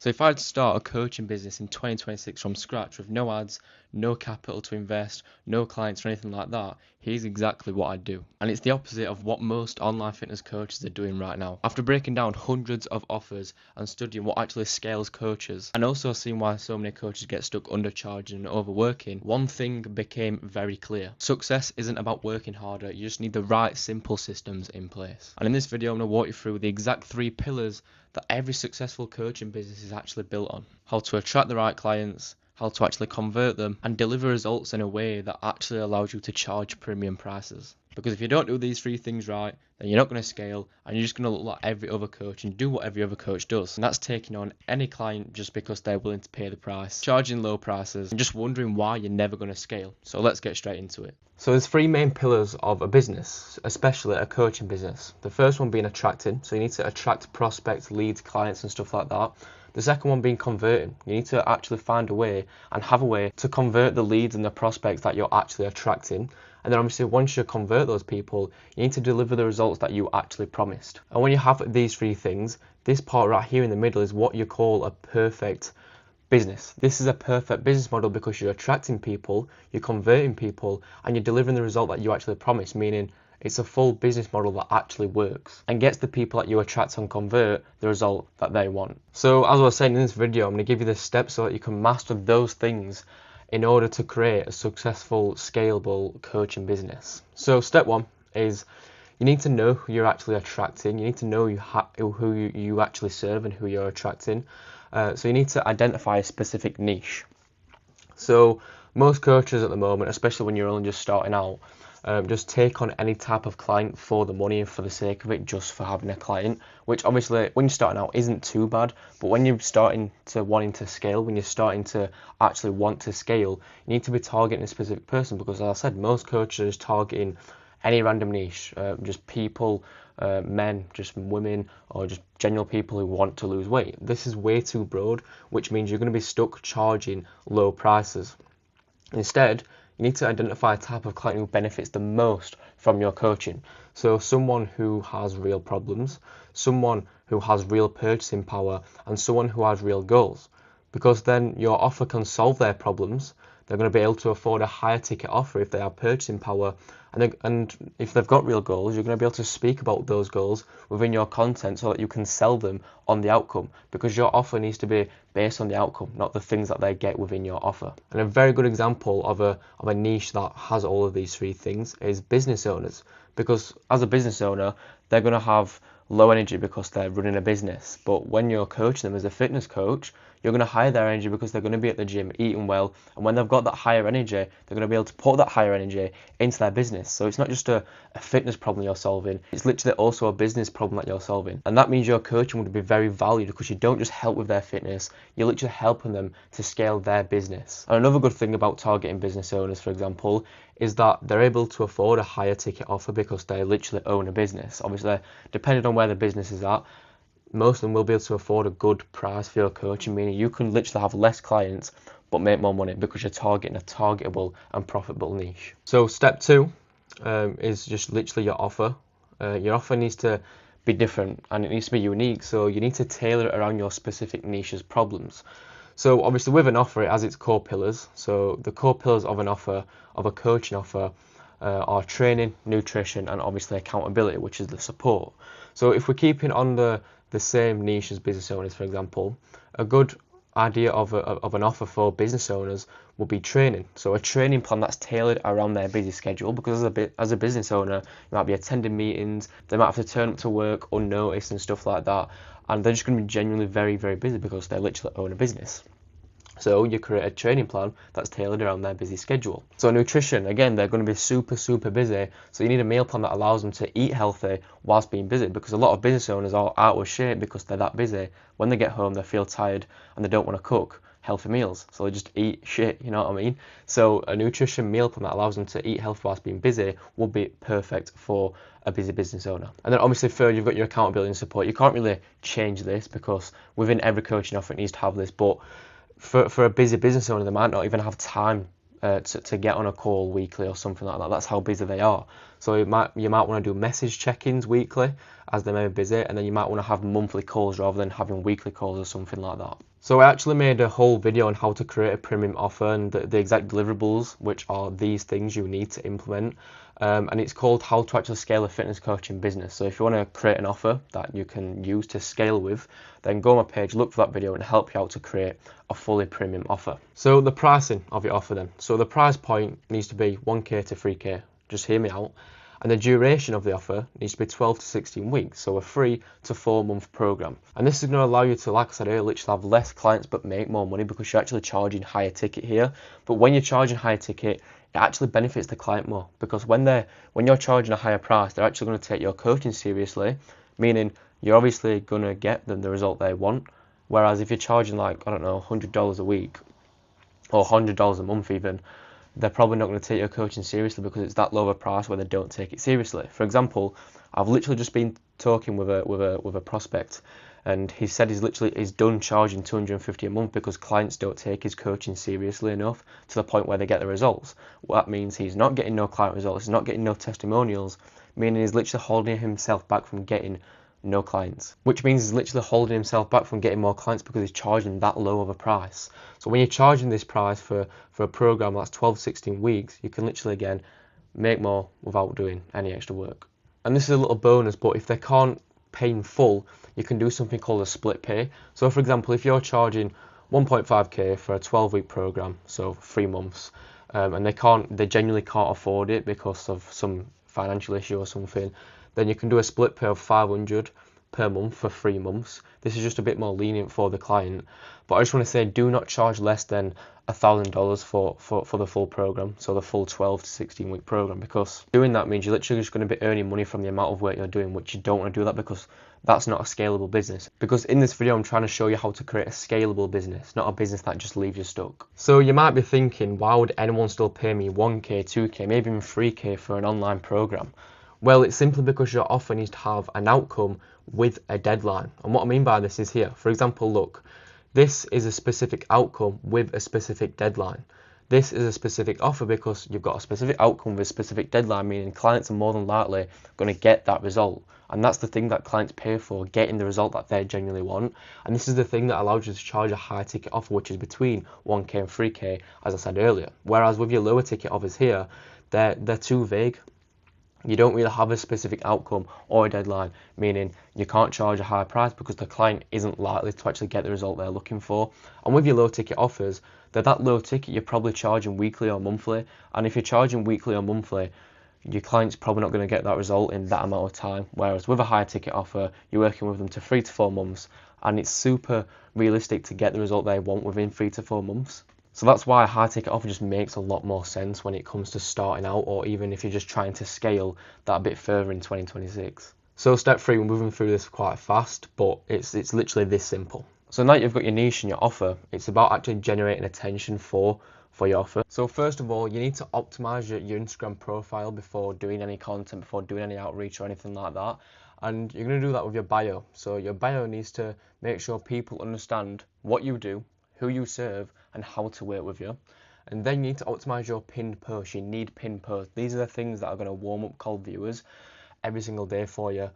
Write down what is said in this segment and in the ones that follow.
So if I'd start a coaching business in 2026 from scratch with no ads, no capital to invest, no clients or anything like that, here's exactly what I'd do. And it's the opposite of what most online fitness coaches are doing right now. After breaking down hundreds of offers and studying what actually scales coaches, and also seeing why so many coaches get stuck undercharging and overworking, one thing became very clear. Success isn't about working harder, you just need the right simple systems in place. And in this video, I'm going to walk you through the exact 3 pillars that every successful coaching business is actually built on. How to attract the right clients, how to actually convert them, and deliver results in a way that actually allows you to charge premium prices. Because if you don't do these 3 things right, then you're not going to scale and you're just going to look like every other coach and do what every other coach does. And that's taking on any client just because they're willing to pay the price, charging low prices, and just wondering why you're never going to scale. So let's get straight into it. So there's 3 main pillars of a business, especially a coaching business. The first one being attracting. So you need to attract prospects, leads, clients and stuff like that. The second one being converting. You need to actually find a way and have a way to convert the leads and the prospects that you're actually attracting. And then obviously once you convert those people, you need to deliver the results that you actually promised. And when you have these 3 things, this part right here in the middle is what you call a perfect business. This is a perfect business model because you're attracting people, you're converting people, and you're delivering the result that you actually promised, meaning it's a full business model that actually works and gets the people that you attract and convert the result that they want. So as I was saying in this video, I'm going to give you the steps so that you can master those things in order to create a successful, scalable coaching business. So step 1 is you need to know who you're actually attracting. You need to know who you actually serve and who you're attracting. So you need to identify a specific niche. So most coaches at the moment, especially when you're only just starting out, just take on any type of client for the money and for the sake of it, just for having a client, which obviously when you're starting out isn't too bad, but when you're starting to wanting to scale, when you're starting to actually want to scale, you need to be targeting a specific person, because as I said, most coaches are just targeting any random niche, just people, men, just women, or just general people who want to lose weight. This is way too broad, which means you're going to be stuck charging low prices. Instead, you need to identify a type of client who benefits the most from your coaching. So someone who has real problems, someone who has real purchasing power, and someone who has real goals. Because then your offer can solve their problems. They're going to be able to afford a higher ticket offer if they have purchasing power, and if they've got real goals, you're going to be able to speak about those goals within your content so that you can sell them on the outcome, because your offer needs to be based on the outcome, not the things that they get within your offer. And a very good example of a niche that has all of these 3 things is business owners, because as a business owner, they're going to have low energy because they're running a business. But when you're coaching them as a fitness coach, you're going to hire their energy because they're going to be at the gym eating well, and when they've got that higher energy, they're going to be able to put that higher energy into their business. So it's not just a fitness problem you're solving, it's literally also a business problem that you're solving. And that means your coaching would be very valued, because you don't just help with their fitness, you're literally helping them to scale their business. And another good thing about targeting business owners, for example, is that they're able to afford a higher ticket offer because they literally own a business. Obviously, depending on where the business is at, most of them will be able to afford a good price for your coaching, meaning you can literally have less clients but make more money because you're targeting a targetable and profitable niche. So step 2 is just literally your offer. Your offer needs to be different and it needs to be unique, so you need to tailor it around your specific niche's problems. So obviously with an offer, it has its core pillars. So the core pillars of an offer, of a coaching offer, are training, nutrition, and obviously accountability, which is the support. So if we're keeping on the same niche as business owners, for example, a good idea of an offer for business owners will be training. So a training plan that's tailored around their busy schedule, because as a business owner, you might be attending meetings, they might have to turn up to work unnoticed and stuff like that, and they're just going to be genuinely very, very busy because they literally own a business. So you create a training plan that's tailored around their busy schedule. So nutrition, again, they're going to be super, super busy. So you need a meal plan that allows them to eat healthy whilst being busy, because a lot of business owners are out of shape because they're that busy. When they get home, they feel tired and they don't want to cook healthy meals. So they just eat shit, you know what I mean? So a nutrition meal plan that allows them to eat healthy whilst being busy will be perfect for a busy business owner. And then obviously third, you've got your accountability and support. You can't really change this because within every coaching offer it needs to have this, but for a busy business owner, they might not even have time to get on a call weekly or something like that. That's how busy they are. So you might want to do message check-ins weekly as they may be busy, and then you might want to have monthly calls rather than having weekly calls or something like that. So I actually made a whole video on how to create a premium offer and the exact deliverables, which are these things you need to implement. And it's called How to Actually Scale a Fitness Coaching Business. So if you want to create an offer that you can use to scale with, then go on my page, look for that video and help you out to create a fully premium offer. So the pricing of your offer then. So the price point needs to be 1K to 3K. Just hear me out. And the duration of the offer needs to be 12 to 16 weeks, so a 3 to 4 month program. And this is going to allow you to, like I said earlier, literally have less clients but make more money because you're actually charging higher ticket here. But when you're charging higher ticket, it actually benefits the client more because when you're charging a higher price, they're actually going to take your coaching seriously, meaning you're obviously going to get them the result they want. Whereas if you're charging like, I don't know, $100 a week or $100 a month even, they're probably not going to take your coaching seriously because it's that low of a price where they don't take it seriously. For example, I've literally just been talking with a prospect, and he said he's done charging $250 a month because clients don't take his coaching seriously enough to the point where they get the results. Well, that means he's not getting no client results, he's not getting no testimonials, meaning he's literally holding himself back from getting no clients, which means he's literally holding himself back from getting more clients because he's charging that low of a price. So when you're charging this price for a program that's 12, 16 weeks, you can literally again make more without doing any extra work. And this is a little bonus, but if they can't pay in full, you can do something called a split pay. So for example, if you're charging 1.5k for a 12-week program, so 3 months, and they genuinely can't afford it because of some financial issue or something, then you can do a split pay of 500 per month for 3 months. This is just a bit more lenient for the client. But I just want to say, do not charge less than $1,000 for the full program, so the full 12 to 16 week program, because doing that means you're literally just going to be earning money from the amount of work you're doing, which you don't want to do that because that's not a scalable business. Because in this video I'm trying to show you how to create a scalable business, not a business that just leaves you stuck. So you might be thinking, why would anyone still pay me 1k, 2k, maybe even 3k for an online program? Well, it's simply because your offer needs to have an outcome with a deadline. And what I mean by this is here. For example, look, this is a specific outcome with a specific deadline. This is a specific offer because you've got a specific outcome with a specific deadline, meaning clients are more than likely going to get that result. And that's the thing that clients pay for, getting the result that they genuinely want. And this is the thing that allows you to charge a high ticket offer, which is between 1k and 3k, as I said earlier. Whereas with your lower ticket offers here, they're too vague. You don't really have a specific outcome or a deadline, meaning you can't charge a higher price because the client isn't likely to actually get the result they're looking for. And with your low ticket offers, they're that low ticket, you're probably charging weekly or monthly. And if you're charging weekly or monthly, your client's probably not going to get that result in that amount of time. Whereas with a higher ticket offer, you're working with them to 3 to 4 months, and it's super realistic to get the result they want within 3 to 4 months. So that's why a high ticket offer just makes a lot more sense when it comes to starting out, or even if you're just trying to scale that a bit further in 2026. So step 3, we're moving through this quite fast, but it's literally this simple. So now you've got your niche and your offer, it's about actually generating attention for your offer. So first of all, you need to optimize your Instagram profile before doing any content, before doing any outreach or anything like that. And you're going to do that with your bio. So your bio needs to make sure people understand what you do, who you serve, and how to work with you. And then you need to optimize your pinned posts. You need pinned posts. These are the things that are going to warm up cold viewers every single day for you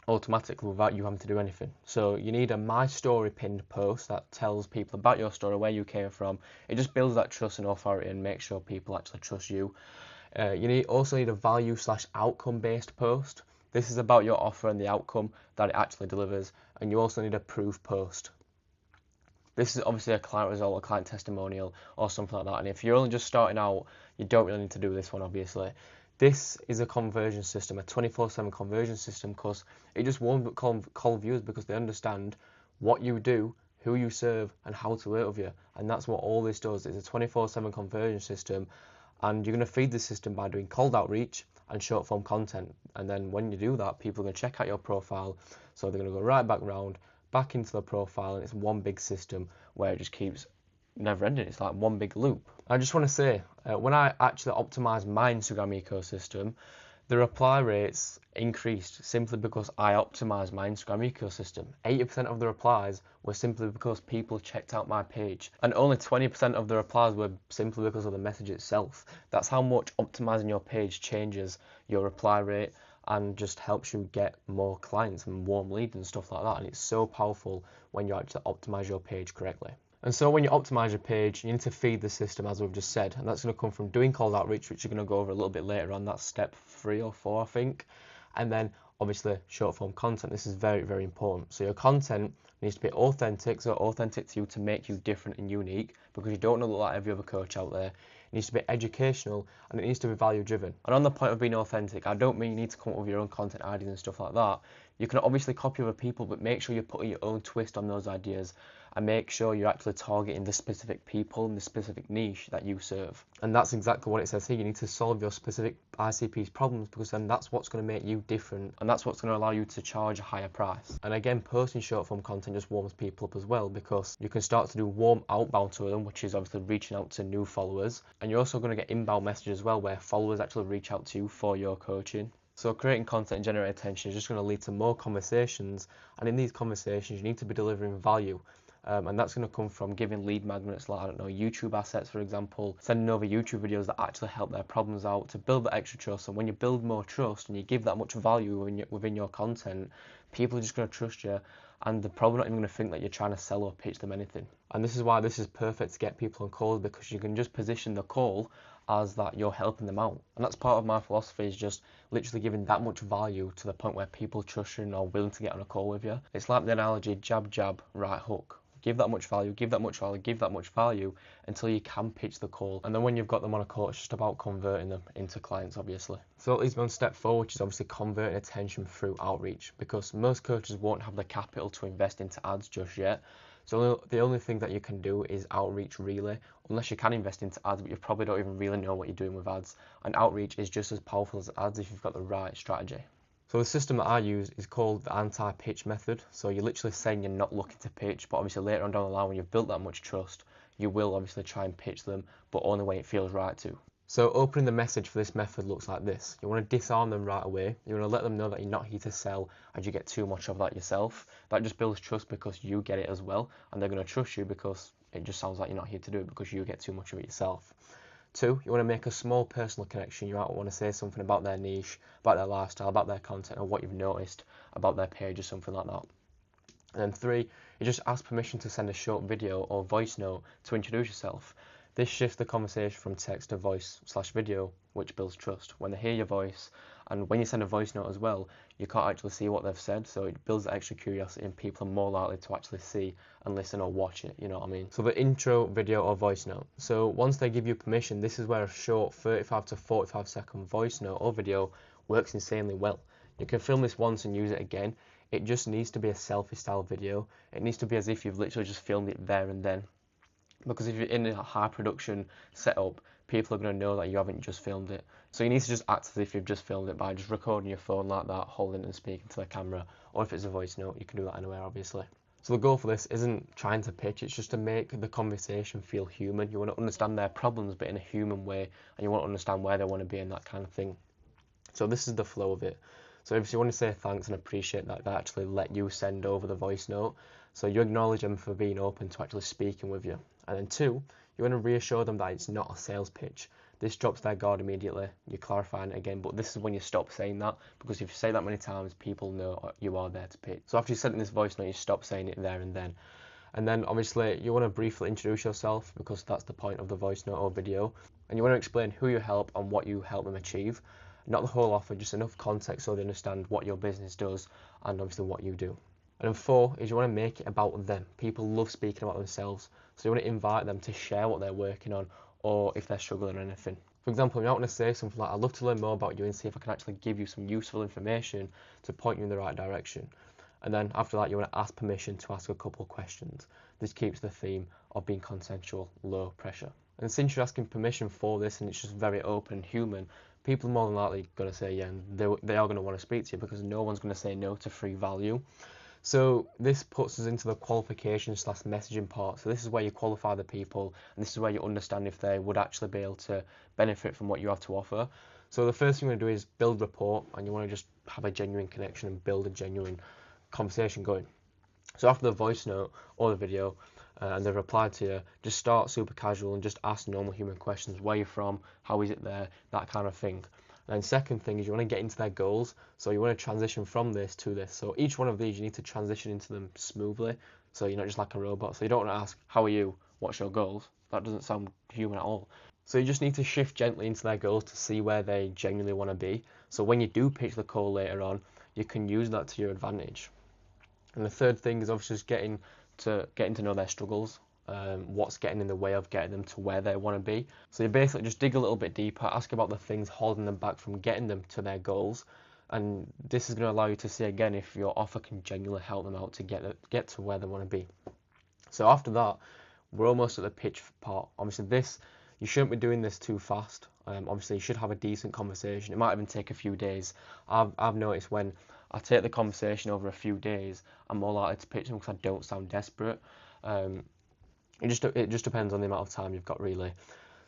automatically without you having to do anything. So you need a My Story pinned post that tells people about your story, where you came from. It just builds that trust and authority and makes sure people actually trust you. You also need a value/outcome based post. This is about your offer and the outcome that it actually delivers. And you also need a proof post. This is obviously a client result, a client testimonial, or something like that. And if you're only just starting out, you don't really need to do this one, obviously. This is a conversion system, a 24/7 conversion system, because it just warms up cold viewers because they understand what you do, who you serve, and how to work with you. And that's what all this does. It's a 24/7 conversion system, and you're going to feed the system by doing cold outreach and short form content. And then when you do that, people are going to check out your profile, so they're going to go right back into the profile, and it's one big system where it just keeps never ending. It's like one big loop. I just want to say, when I actually optimized my Instagram ecosystem, the reply rates increased simply because I optimized my Instagram ecosystem. 80% of the replies were simply because people checked out my page, and only 20% of the replies were simply because of the message itself. That's how much optimizing your page changes your reply rate and just helps you get more clients and warm leads and stuff like that. And it's so powerful when you actually optimize your page correctly. And so when you optimize your page, you need to feed the system, as we've just said, and that's going to come from doing cold outreach, which you're going to go over a little bit later on. That's step 3 or 4, I think. And then obviously short form content. This is very, very important. So your content needs to be authentic, so authentic to you, to make you different and unique, because you don't look like every other coach out there. It needs to be educational, and it needs to be value driven. And on the point of being authentic, I don't mean you need to come up with your own content ideas and stuff like that. You can obviously copy other people, but make sure you're putting your own twist on those ideas, and make sure you're actually targeting the specific people and the specific niche that you serve. And that's exactly what it says here. You need to solve your specific ICP's problems, because then that's what's going to make you different, and that's what's going to allow you to charge a higher price. And again, posting short form content just warms people up as well, because you can start to do warm outbound to them, which is obviously reaching out to new followers. And you're also going to get inbound messages as well, where followers actually reach out to you for your coaching. So creating content and generating attention is just going to lead to more conversations, and in these conversations you need to be delivering value. And that's going to come from giving lead magnets like, I don't know, YouTube assets, for example, sending over YouTube videos that actually help their problems out to build that extra trust. And when you build more trust and you give that much value within your content, people are just going to trust you, and they're probably not even going to think that you're trying to sell or pitch them anything. And this is why this is perfect to get people on calls, because you can just position the call as that you're helping them out. And that's part of my philosophy, is just literally giving that much value to the point where people trust you and are willing to get on a call with you. It's like the analogy, jab, jab, right hook. Give that much value, give that much value, give that much value until you can pitch the call. And then when you've got them on a call, it's just about converting them into clients, obviously. So that leads me on step 4, which is obviously converting attention through outreach, because most coaches won't have the capital to invest into ads just yet. So the only thing that you can do is outreach, really, unless you can invest into ads, but you probably don't even really know what you're doing with ads. And outreach is just as powerful as ads if you've got the right strategy. So the system that I use is called the anti-pitch method. So you're literally saying you're not looking to pitch, but obviously later on down the line, when you've built that much trust, you will obviously try and pitch them, but only when it feels right to. So opening the message for this method looks like this. You want to disarm them right away. You want to let them know that you're not here to sell, and you get too much of that yourself. That just builds trust, because you get it as well, and they're going to trust you because it just sounds like you're not here to do it because you get too much of it yourself. 2, you want to make a small personal connection. You might want to say something about their niche, about their lifestyle, about their content, or what you've noticed about their page or something like that. And then 3, you just ask permission to send a short video or voice note to introduce yourself. This shifts the conversation from text to voice/video, which builds trust. When they hear your voice, and when you send a voice note as well, you can't actually see what they've said, so it builds extra curiosity, and people are more likely to actually see and listen or watch it, you know what I mean? So the intro, video or voice note. So once they give you permission, this is where a short 35 to 45 second voice note or video works insanely well. You can film this once and use it again. It just needs to be a selfie style video. It needs to be as if you've literally just filmed it there and then. Because if you're in a high production setup, people are going to know that you haven't just filmed it. So you need to just act as if you've just filmed it by just recording your phone like that, holding it and speaking to the camera. Or if it's a voice note, you can do that anywhere, obviously. So the goal for this isn't trying to pitch, it's just to make the conversation feel human. You want to understand their problems, but in a human way, and you want to understand where they want to be and that kind of thing. So this is the flow of it. So if you want to say thanks and appreciate that they actually let you send over the voice note, so you acknowledge them for being open to actually speaking with you. And then 2, you want to reassure them that it's not a sales pitch. This drops their guard immediately. You're clarifying it again, but this is when you stop saying that, because if you say that many times, people know you are there to pitch. So after you send this voice note, you stop saying it there and then. And then obviously you want to briefly introduce yourself, because that's the point of the voice note or video. And you want to explain who you help and what you help them achieve. Not the whole offer, just enough context so they understand what your business does and obviously what you do. And then 4 is you want to make it about them. People love speaking about themselves, so you want to invite them to share what they're working on, or if they're struggling or anything. For example, you might want to say something like, I'd love to learn more about you and see if I can actually give you some useful information to point you in the right direction. And then after that, you want to ask permission to ask a couple of questions. This keeps the theme of being consensual, low pressure. And since you're asking permission for this and it's just very open and human, people are more than likely going to say yeah, and they are going to want to speak to you, because no one's going to say no to free value. So this puts us into the qualification/messaging part. So this is where you qualify the people, and this is where you understand if they would actually be able to benefit from what you have to offer. So the first thing you want to do is build rapport, and you want to just have a genuine connection and build a genuine conversation going. So after the voice note or the video, and they've replied to you, just start super casual and just ask normal human questions. Where you're from, how is it there, that kind of thing. And then second thing is you want to get into their goals. So you want to transition from this to this. So each one of these, you need to transition into them smoothly. So you're not just like a robot. So you don't want to ask, how are you? What's your goals? That doesn't sound human at all. So you just need to shift gently into their goals to see where they genuinely want to be. So when you do pitch the call later on, you can use that to your advantage. And the third thing is obviously just getting to know their struggles, what's getting in the way of getting them to where they want to be. So you basically just dig a little bit deeper, ask about the things holding them back from getting them to their goals, and this is going to allow you to see again if your offer can genuinely help them out to get to where they want to be. So after that, we're almost at the pitch part. Obviously this, you shouldn't be doing this too fast. Obviously you should have a decent conversation. It might even take a few days. I've noticed when I take the conversation over a few days, I'm more likely to pitch them because I don't sound desperate. It just depends on the amount of time you've got really.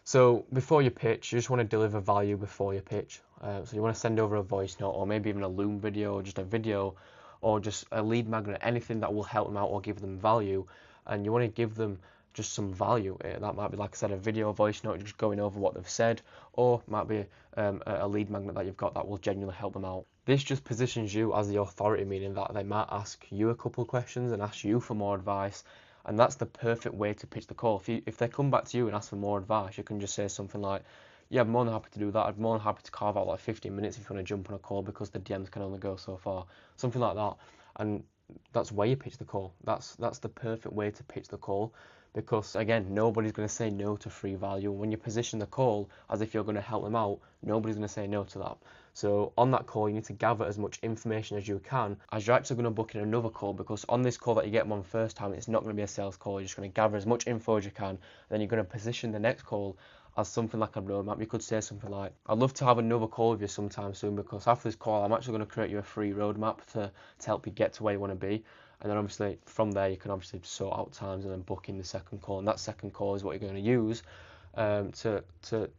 So before you pitch, you just want to deliver value before you pitch. So you want to send over a voice note or maybe even a Loom video or just a video or just a lead magnet, anything that will help them out or give them value. And you want to give them just some value. That might be, like I said, a video, a voice note, just going over what they've said, or it might be a lead magnet that you've got that will genuinely help them out. This just positions you as the authority, meaning that they might ask you a couple of questions and ask you for more advice. And that's the perfect way to pitch the call. If they come back to you and ask for more advice, you can just say something like, yeah, I'm more than happy to do that. I'm more than happy to carve out like 15 minutes if you want to jump on a call because the DMs can only go so far. Something like that. And that's where you pitch the call. That's the perfect way to pitch the call, because again, nobody's going to say no to free value. When you position the call as if you're going to help them out, nobody's going to say no to that. So on that call, you need to gather as much information as you can as you're actually going to book in another call, because on this call that you get them on first time, it's not going to be a sales call. You're just going to gather as much info as you can, and then you're going to position the next call as something like a roadmap. You could say something like, I'd love to have another call with you sometime soon, because after this call I'm actually going to create you a free roadmap to help you get to where you want to be. And then obviously from there you can obviously sort out times and then book in the second call, and that second call is what you're going to use to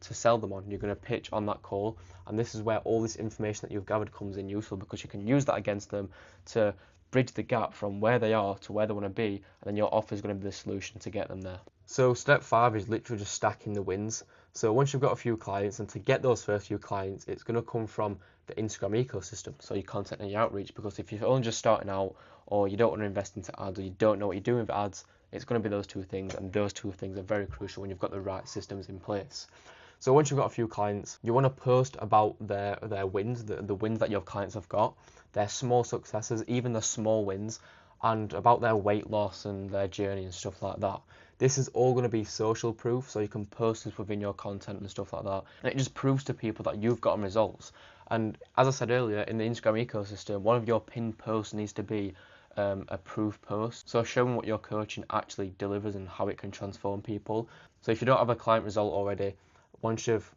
sell them on. You're going to pitch on that call, and this is where all this information that you've gathered comes in useful, because you can use that against them to bridge the gap from where they are to where they want to be, and then your offer is going to be the solution to get them there. So step 5 is literally just stacking the wins. So once you've got a few clients, and to get those first few clients, it's going to come from the Instagram ecosystem, so your content and your outreach, because if you're only just starting out, or you don't want to invest into ads, or you don't know what you're doing with ads, it's going to be those two things, and those two things are very crucial when you've got the right systems in place. So once you've got a few clients, you want to post about their wins, the wins that your clients have got, their small successes, even the small wins, and about their weight loss and their journey and stuff like that. This is all going to be social proof, so you can post this within your content and stuff like that. And it just proves to people that you've gotten results. And as I said earlier, in the Instagram ecosystem, one of your pinned posts needs to be a proof post, so showing what your coaching actually delivers and how it can transform people. So if you don't have a client result already, once you've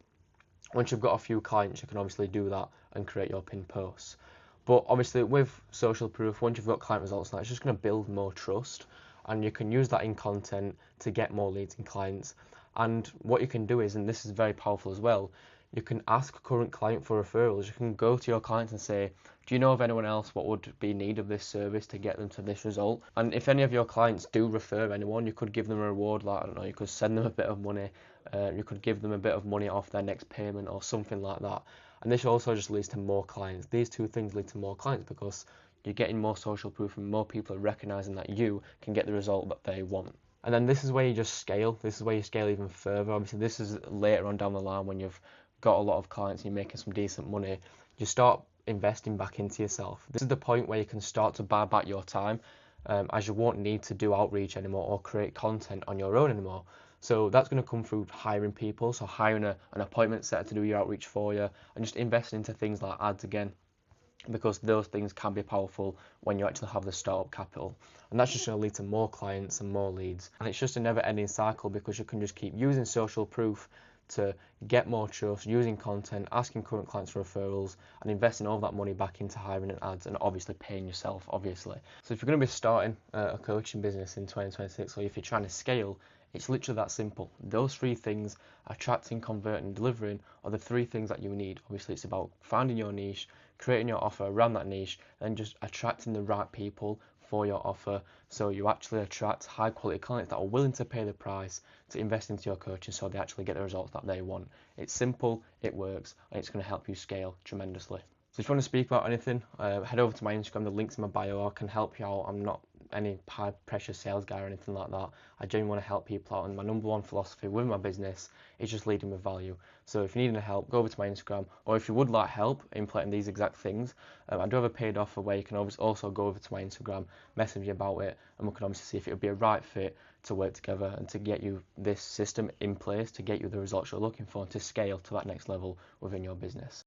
got a few clients, you can obviously do that and create your pinned posts. But obviously with social proof, once you've got client results, it's just going to build more trust, and you can use that in content to get more leads and clients. And what you can do is, and this is very powerful as well, you can ask current client for referrals. You can go to your clients and say, do you know of anyone else what would be in need of this service to get them to this result? And if any of your clients do refer anyone, you could give them a reward, like, I don't know, you could send them a bit of money, you could give them a bit of money off their next payment or something like that. And this also just leads to more clients. These two things lead to more clients because you're getting more social proof and more people are recognizing that you can get the result that they want. And then this is where you just scale. This is where you scale even further. Obviously, this is later on down the line when you've got a lot of clients and you're making some decent money. You start investing back into yourself. This is the point where you can start to buy back your time, as you won't need to do outreach anymore or create content on your own anymore. So that's going to come through hiring people, so hiring an appointment setter to do your outreach for you, and just investing into things like ads again, because those things can be powerful when you actually have the startup capital. And that's just going to lead to more clients and more leads. And it's just a never-ending cycle, because you can just keep using social proof to get more trust, using content, asking current clients for referrals, and investing all that money back into hiring and ads, and obviously paying yourself, obviously. So if you're going to be starting a coaching business in 2026, or if you're trying to scale, it's literally that simple. Those 3 things, attracting, converting, delivering, are the 3 things that you need. Obviously, it's about finding your niche, creating your offer around that niche, and just attracting the right people for your offer, so you actually attract high quality clients that are willing to pay the price to invest into your coaching so they actually get the results that they want. It's simple, it works, and it's going to help you scale tremendously. So if you want to speak about anything, head over to my Instagram, the link's in my bio. I can help you out. I'm not any high pressure sales guy or anything like that. I genuinely want to help people out, and my number one philosophy with my business is just leading with value. So if you need any help, go over to my Instagram, or if you would like help implementing these exact things, I do have a paid offer where you can also go over to my Instagram, message me about it, and we can obviously see if it would be a right fit to work together and to get you this system in place to get you the results you're looking for and to scale to that next level within your business.